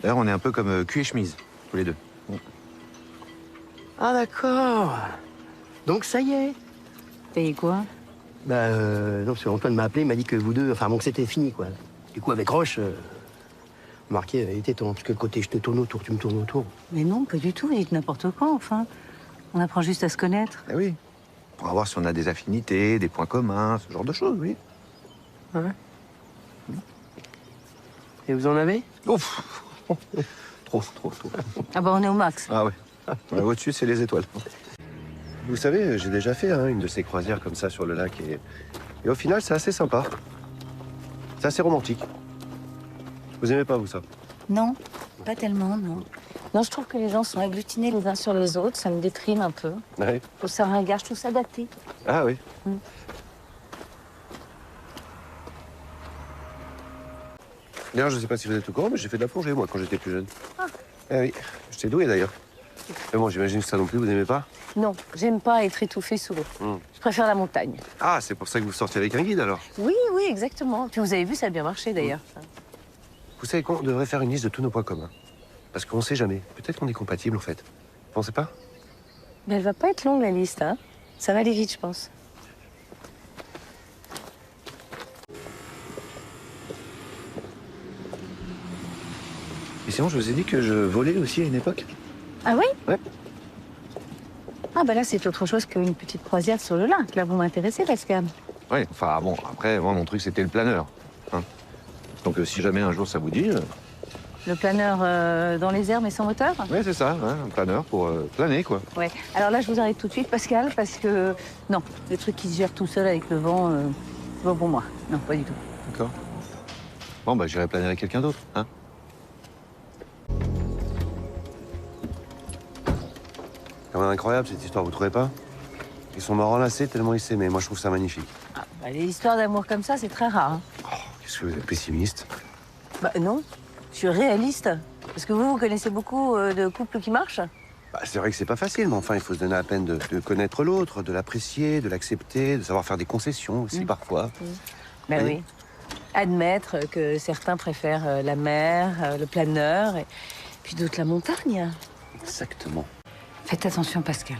D'ailleurs, on est un peu comme cul et chemise, tous les deux. Ah d'accord. Donc ça y est. Payé quoi? Bah non, parce qu'Antoine m'a appelé, il m'a dit que vous deux, enfin bon, que c'était fini quoi. Du coup avec Roche, remarquez, il était temps, parce que le côté je te tourne autour, tu me tournes autour. Mais non, pas du tout, vous dites n'importe quoi, enfin. On apprend juste à se connaître. Eh oui. Pour voir si on a des affinités, des points communs, ce genre de choses, oui. Ouais. Et vous en avez? Ouf. Trop. Ah bah on est au max. Ah ouais. Ouais, au-dessus, c'est les étoiles. Vous savez, j'ai déjà fait une de ces croisières comme ça sur le lac et au final, c'est assez sympa. C'est assez romantique. Vous aimez pas, vous, ça? Non, pas tellement, non. Non, je trouve que les gens sont agglutinés les uns sur les autres, ça me déprime un peu. Ouais. Je trouve ça ringard, je trouve ça daté. Ah oui. D'ailleurs, je sais pas si vous êtes au courant, mais j'ai fait de la plongée, moi, quand j'étais plus jeune. Ah. Eh oui, j'étais doué, d'ailleurs. Mais bon, j'imagine que ça non plus, vous n'aimez pas? Non, j'aime pas être étouffée sous l'eau. Je préfère la montagne. Ah, c'est pour ça que vous sortez avec un guide, alors? Oui, exactement. Puis vous avez vu, ça a bien marché d'ailleurs. Vous savez quoi? On devrait faire une liste de tous nos points communs. Parce qu'on sait jamais. Peut-être qu'on est compatibles, en fait. Vous pensez pas? Mais elle va pas être longue, la liste, hein. Ça va aller vite, je pense. Et sinon, je vous ai dit que je volais aussi à une époque. Ah oui? Ouais. Ah bah là, c'est autre chose qu'une petite croisière sur le lac. Là, vous m'intéressez, Pascal. Oui, enfin bon, après, moi, mon truc, c'était le planeur. Hein. Donc, si jamais un jour ça vous dit... Le planeur dans les airs, mais sans moteur? Oui, c'est ça, hein, un planeur pour planer, quoi. Ouais. Alors là, je vous arrête tout de suite, Pascal, parce que... Non, le truc qui se gère tout seul avec le vent, c'est pas pour moi. Non, pas du tout. D'accord. Bon, bah, j'irai planer avec quelqu'un d'autre, hein. Quand même incroyable, cette histoire, vous trouvez pas? Ils sont morts enlacés tellement ils s'aimaient. Moi, je trouve ça magnifique. Ah, bah, les histoires d'amour comme ça, c'est très rare. Hein. Oh, qu'est-ce que vous êtes pessimiste? Bah non, je suis réaliste. Parce que vous connaissez beaucoup de couples qui marchent? Bah, c'est vrai que c'est pas facile, mais enfin, il faut se donner la peine de connaître l'autre, de l'apprécier, de l'accepter, de savoir faire des concessions aussi, parfois. Ben Oui. oui. Admettre que certains préfèrent la mer, le planeur, et puis d'autres la montagne. Exactement. Faites attention, Pascal.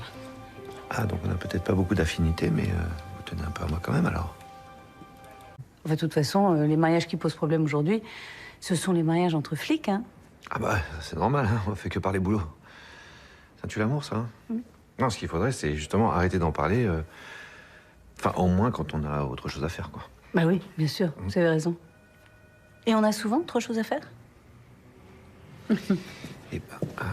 Ah, donc on n'a peut-être pas beaucoup d'affinités, mais vous tenez un peu à moi quand même, alors. Enfin, de toute façon, les mariages qui posent problème aujourd'hui, ce sont les mariages entre flics, hein. Ah bah, c'est normal, hein, on fait que parler boulot. Ça tue l'amour, ça, hein. Non, ce qu'il faudrait, c'est justement arrêter d'en parler, enfin, au moins quand on a autre chose à faire, quoi. Bah oui, bien sûr, vous avez raison. Et on a souvent autre chose à faire? Et bah,